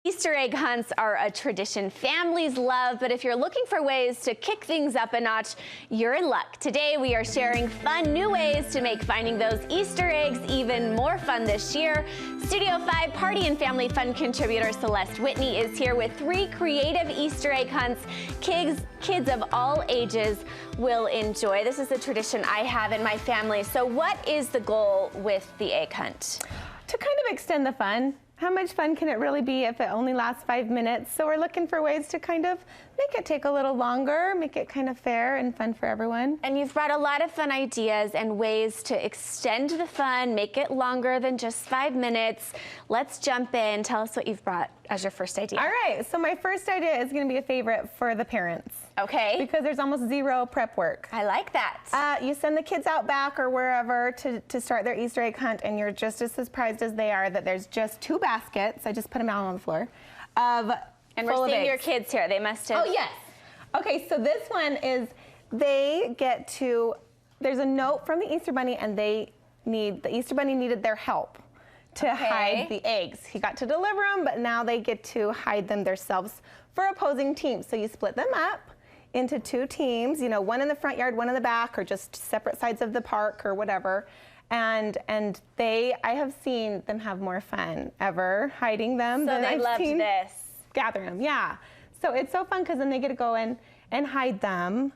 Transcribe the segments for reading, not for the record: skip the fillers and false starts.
Easter egg hunts are a tradition families love, but if you're looking for ways to kick things up a notch, you're in luck. Today we are sharing fun new ways to make finding those Easter eggs even more fun this year. Studio 5 Party and Family Fun contributor Celeste Whitney is here with 3 creative Easter egg hunts kids of all ages will enjoy. This is a tradition I have in my family. So what is the goal with the egg hunt? To kind of extend the fun. How much fun can it really be if it only lasts 5 minutes? So we're looking for ways to kind of make it take a little longer, make it kind of fair and fun for everyone. And you've brought a lot of fun ideas and ways to extend the fun, make it longer than just 5 minutes. Let's jump in. Tell us what you've brought as your first idea. All right, so my first idea is going to be a favorite for the parents. Okay. Because there's almost zero prep work. I like that. You send the kids out back or wherever to start their Easter egg hunt, and you're just as surprised as they are that there's just 2 baskets. I just put them out on the floor. And we're seeing your kids here. They must have. Oh, yes. Okay, so this one is they get to, there's a note from the Easter Bunny, and the Easter Bunny needed their help to hide the eggs. He got to deliver them, but now they get to hide them themselves for opposing teams. So you split them up into 2 teams, you know, one in the front yard, one in the back, or just separate sides of the park or whatever. And I have seen them have more fun ever hiding them than I've seen gather them. Yeah. So it's so fun because then they get to go in and hide them.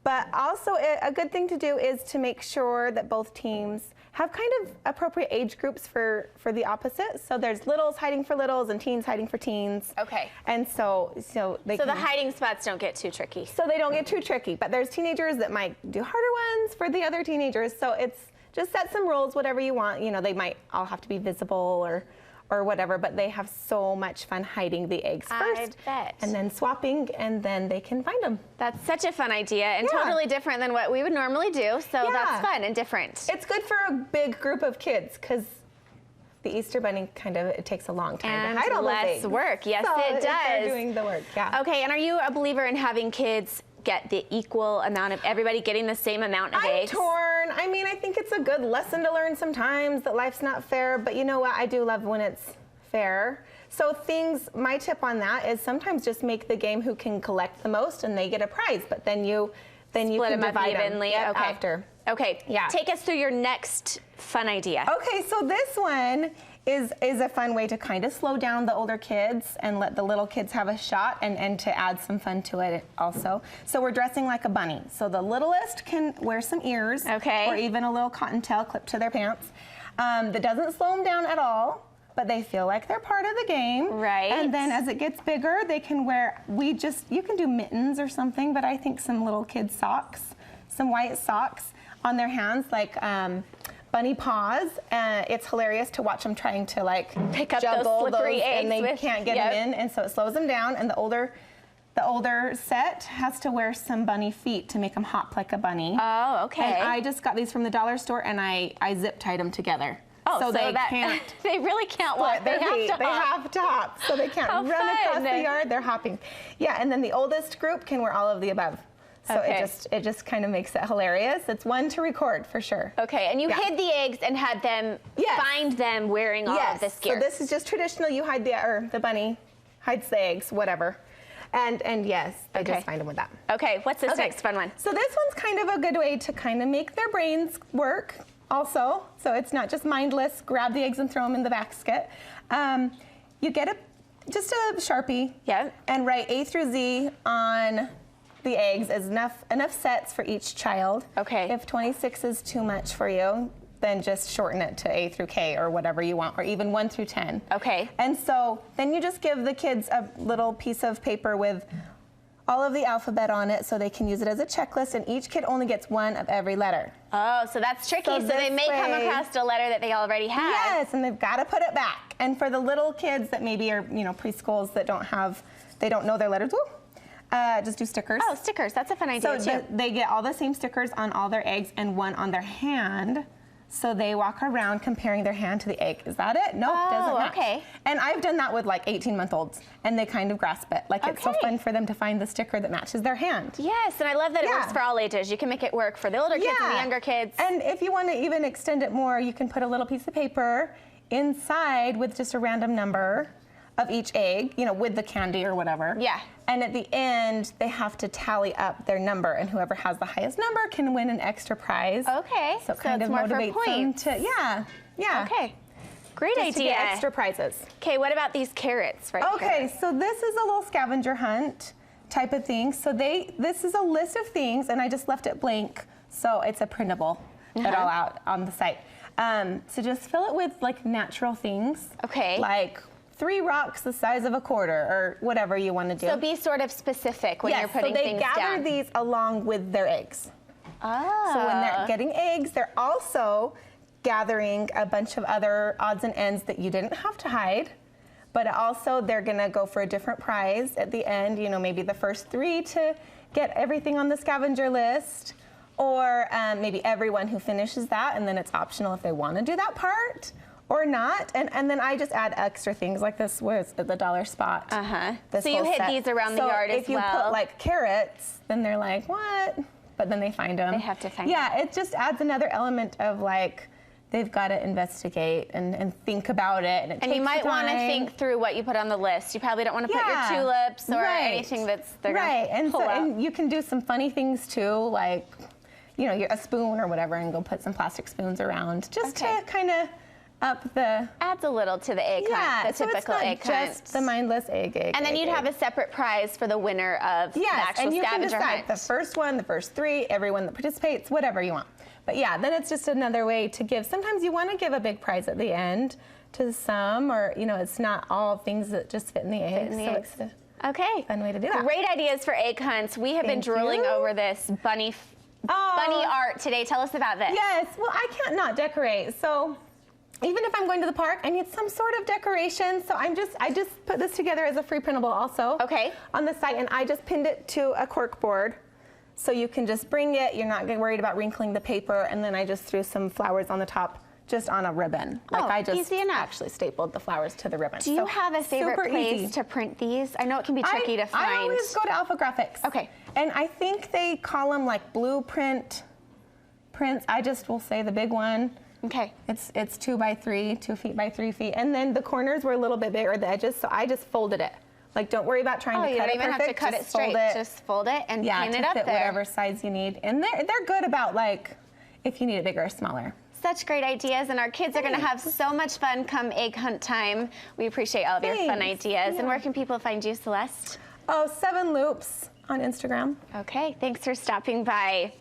But also a good thing to do is to make sure that both teams have kind of appropriate age groups for the opposite. So there's littles hiding for littles and teens hiding for teens. Okay. And so the hiding spots don't get too tricky. So they don't get too tricky. But there's teenagers that might do harder ones for the other teenagers. So it's just set some rules, whatever you want. You know, they might all have to be visible or whatever, but they have so much fun hiding the eggs first. I bet. And then swapping, and then they can find them. That's such a fun idea and totally different than what we would normally do. So that's fun and different. It's good for a big group of kids because the Easter Bunny it takes a long time to hide all those eggs. Less work. Yes, so it does. They're doing the work, yeah. Okay, and are you a believer in having kids get the equal amount of everybody getting the same amount of eggs? I'm torn. I mean, I think it's a good lesson to learn sometimes that life's not fair, but you know what? I do love when it's fair. So my tip on that is sometimes just make the game who can collect the most and they get a prize, but then you can divide them evenly after. Okay, yeah. Take us through your next fun idea. Okay, so this one is a fun way to kind of slow down the older kids and let the little kids have a shot and to add some fun to it also. So we're dressing like a bunny. So the littlest can wear some ears or even a little cottontail clipped to their pants. That doesn't slow them down at all, but they feel like they're part of the game. Right. And then as it gets bigger, they can wear, you can do mittens or something, but I think some little kids' socks, some white socks on their hands, like bunny paws. It's hilarious to watch them trying to like pick up juggle those slippery eggs and they can't get them in, and so it slows them down. And the older set has to wear some bunny feet to make them hop like a bunny. Oh, okay. And I just got these from the dollar store, and I zip tied them together. Oh, so they can't. They really can't walk. They have to hop. So they can't run across the yard. They're hopping. Yeah, and then the oldest group can wear all of the above. So it just kind of makes it hilarious. It's one to record for sure. Okay, and you hid the eggs and had them find them wearing all of this gear. So this is just traditional. You hide the bunny hides the eggs, whatever. And yes, they just find them with that. Okay, what's this next fun one? So this one's kind of a good way to kind of make their brains work also. So it's not just mindless, grab the eggs and throw them in the basket. You get just a Sharpie and write A through Z on the eggs as enough sets for each child. Okay. If 26 is too much for you, then just shorten it to A through K or whatever you want, or even 1 through 10. Okay. And so then you just give the kids a little piece of paper with all of the alphabet on it so they can use it as a checklist, and each kid only gets 1 of every letter. Oh, so that's tricky. So they may come across a letter that they already have. Yes, and they've got to put it back. And for the little kids that maybe are, preschools that they don't know their letters, just do stickers. Oh, stickers. That's a fun idea, too. So they get all the same stickers on all their eggs and 1 on their hand. So they walk around comparing their hand to the egg. Is that it? Nope, doesn't match. Okay. And I've done that with like 18-month-olds, and they kind of grasp it. Like it's so fun for them to find the sticker that matches their hand. Yes, and I love that it works for all ages. You can make it work for the older kids and the younger kids. And if you want to even extend it more, you can put a little piece of paper inside with just a random number of each egg, you know, with the candy or whatever. Yeah. And at the end, they have to tally up their number, and whoever has the highest number can win an extra prize. Okay. So it kind of motivates them to, yeah. Okay. Great idea. To get extra prizes. Okay, what about these carrots right here? Okay, so this is a little scavenger hunt type of thing. So this is a list of things, and I just left it blank, so it's a printable that all out on the site. So just fill it with like natural things. Okay. Like 3 rocks the size of a quarter, or whatever you want to do. So be sort of specific when you're putting things down. So they gather these along with their eggs. Oh. So when they're getting eggs, they're also gathering a bunch of other odds and ends that you didn't have to hide. But also they're gonna go for a different prize at the end, you know, maybe the first 3 to get everything on the scavenger list, or maybe everyone who finishes that, and then it's optional if they wanna do that part or not. And then I just add extra things like this was at the dollar spot. So you hid these around the yard as well. If you put like carrots, then they're like, what? But then they find them. They have to find them. Yeah, it just adds another element of like, they've got to investigate and think about it. And you might want to think through what you put on the list. You probably don't want to put your tulips or anything that's they're going to pull out. And you can do some funny things too, like, you know, a spoon or whatever, and go put some plastic spoons around just to kind of up the... Adds a little to the egg hunt, the typical egg hunt. Yeah, just the mindless egg. And then you'd have a separate prize for the winner of the actual scavenger hunt. And you can decide the first one, the first 3, everyone that participates, whatever you want. But yeah, then it's just another way to give. Sometimes you want to give a big prize at the end to some, or, you know, it's not all things that just fit in the egg. It's a fun way to do that. Great ideas for egg hunts. We have been drooling over this bunny art today. Tell us about this. Yes, well, I can't not decorate. So even if I'm going to the park, I need some sort of decoration. So I just put this together as a free printable also on the site, and I just pinned it to a cork board. So you can just bring it, you're not worried about wrinkling the paper, and then I just threw some flowers on the top, just on a ribbon. Like I just actually stapled the flowers to the ribbon. Do you have a favorite place to print these? I know it can be tricky to find. I always go to Alpha Graphics. Okay. And I think they call them like blueprint prints. I just will say the big one. Okay. It's 2 by 3, 2 feet by 3 feet. And then the corners were a little bit bigger, the edges, so I just folded it. Like, don't worry about trying to cut it perfect. You don't even have to cut it straight. Just fold it and pin it up there. Whatever size you need. And they're good about, like, if you need it bigger or smaller. Such great ideas, and our kids are going to have so much fun come egg hunt time. We appreciate all of your fun ideas. And where can people find you, Celeste? Oh, 7 Loops on Instagram. Okay, thanks for stopping by.